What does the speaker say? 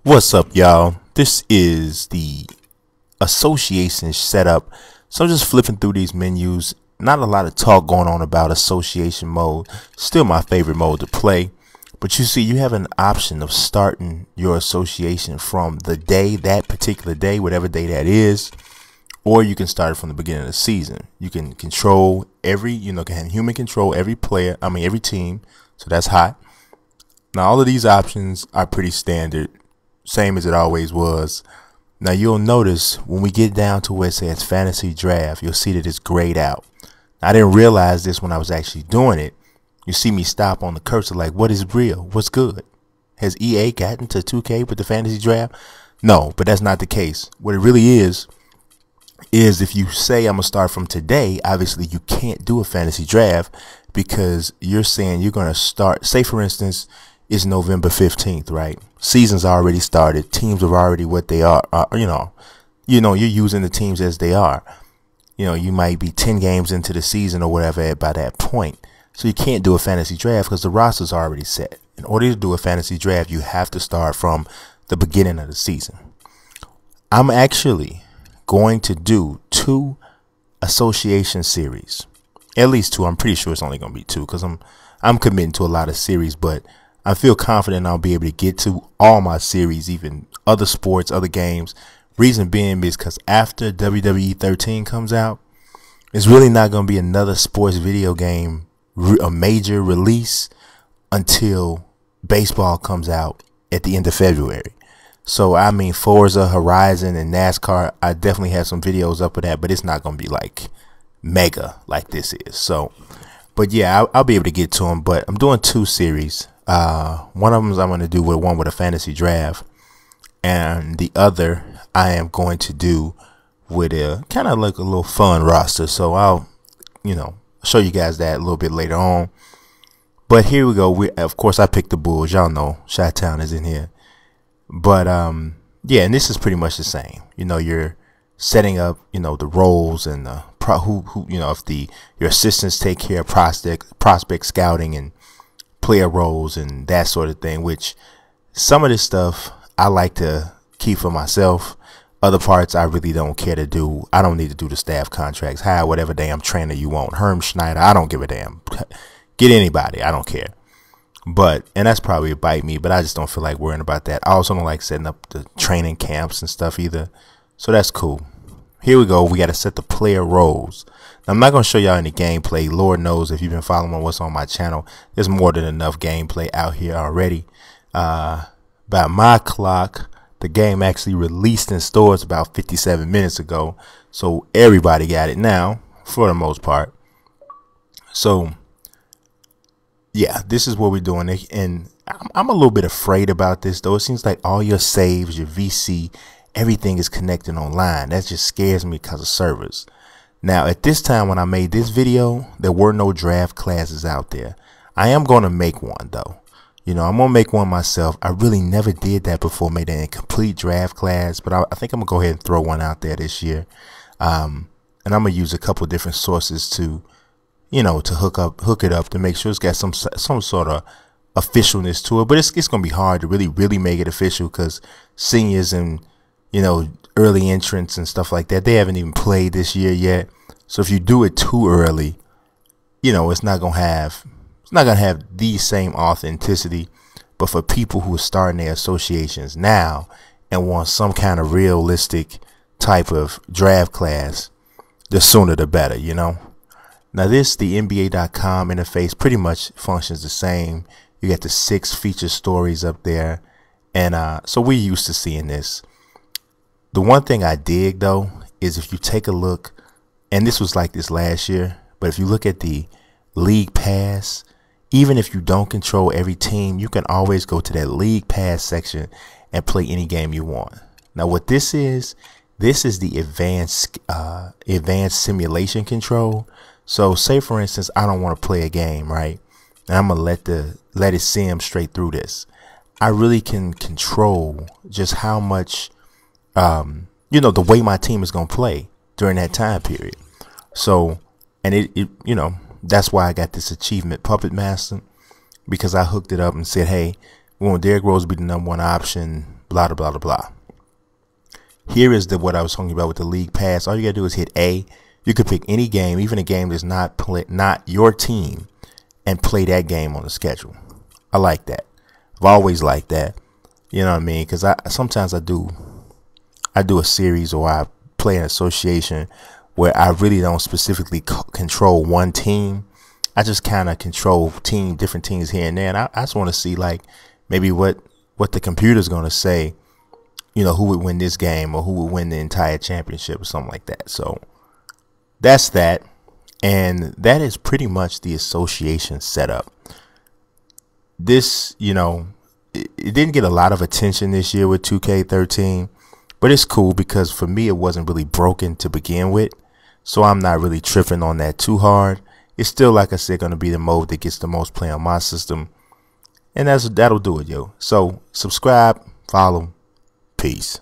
What's up, y'all? This is the association setup. So I'm just flipping through these menus. Not a lot of talk going on about association mode. Still my favorite mode to play. But you see, you have an option of starting your association from the day, that particular day, whatever day that is. Or you can start it from the beginning of the season. You can control every, can human control every player, every team. So that's hot. Now, all of these options are pretty standard. Same as it always was. Now you'll notice when we get down to where it says fantasy draft, you'll see that it's grayed out. I didn't realize this when I was actually doing it. You see me stop on the cursor like, what is real? What's good? Has EA gotten to 2K with the fantasy draft? No, but that's not the case. What it really is if you say I'm going to start from today, obviously you can't do a fantasy draft because you're saying you're going to start, say for instance, it's November 15th, right? Season's already started. Teams are already what they are. You're using the teams as they are. You might be 10 games into the season or whatever by that point. So you can't do a fantasy draft because the roster's already set. In order to do a fantasy draft, you have to start from the beginning of the season. I'm actually going to do 2 association series. At least 2. I'm pretty sure it's only going to be 2 because I'm committing to a lot of series, but I feel confident I'll be able to get to all my series, even other sports, other games. Reason being is because after WWE 13 comes out, it's really not going to be another sports video game, a major release until baseball comes out at the end of February. So, Forza Horizon and NASCAR, I definitely have some videos up of that, but it's not going to be like mega like this is. So, but yeah, I'll be able to get to them, but I'm doing 2 series. One of them I'm going to do with a fantasy draft, and the other I am going to do with a kind of like a little fun roster. So I'll, show you guys that a little bit later on. But here we go. Of course, I picked the Bulls. Y'all know Chi-Town is in here. But yeah, and this is pretty much the same. You're setting up, the roles and if your assistants take care of prospect scouting and player roles and that sort of thing, which some of this stuff I like to keep for myself. Other parts I really don't care to do. I don't need to do the staff contracts. Hire whatever damn trainer you want. Herm Schneider, I don't give a damn. Get anybody, I don't care. And that's probably a bite me, but I just don't feel like worrying about that. I also don't like setting up the training camps and stuff either. So that's cool. Here we go. We got to set the player roles. Now, I'm not going to show y'all any gameplay. Lord knows if you've been following what's on my channel, there's more than enough gameplay out here already. By my clock, the game actually released in stores about 57 minutes ago. So everybody got it now, for the most part. So, yeah, this is what we're doing. And I'm a little bit afraid about this, though. It seems like all your saves, your VC, everything is connected online. That just scares me because of servers. Now, at this time when I made this video, there were no draft classes out there. I am going to make one, though. I'm going to make one myself. I really never did that before, made an incomplete draft class, but I think I'm going to go ahead and throw one out there this year. And I'm going to use a couple different sources to, to hook it up to make sure it's got some sort of officialness to it. But it's going to be hard to really make it official because seniors and early entrants and stuff like that, they haven't even played this year yet. So if you do it too early, it's not gonna have the same authenticity. But for people who are starting their associations now and want some kind of realistic type of draft class, the sooner the better, Now the NBA.com interface pretty much functions the same. You got the 6 feature stories up there, and so we're used to seeing this. The one thing I dig, though, is if you take a look, and this was like this last year, but if you look at the League Pass, even if you don't control every team, you can always go to that League Pass section and play any game you want. Now, what this is the advanced simulation control. So, say for instance, I don't want to play a game, right? And I'm gonna let it sim straight through this. I really can control just how much the way my team is going to play during that time period. So, and that's why I got this achievement, Puppet Master, because I hooked it up and said, hey, we want Derrick Rose to be the #1 option, blah, blah, blah, blah. Here is what I was talking about with the league pass. All you gotta do is hit A. You could pick any game, even a game that's not your team, and play that game on the schedule. I like that. I've always liked that. You know what I mean? Because sometimes I do a series, or I play an association where I really don't specifically control one team. I just kind of control different teams here and there. And I just want to see, like, maybe what the computer's going to say, you know, who would win this game or who would win the entire championship or something like that. So that's that. And that is pretty much the association setup. This, you know, it didn't get a lot of attention this year with 2K13, but it's cool because for me, it wasn't really broken to begin with. So I'm not really tripping on that too hard. It's still, like I said, going to be the mode that gets the most play on my system. And that'll do it, yo. So subscribe, follow, peace.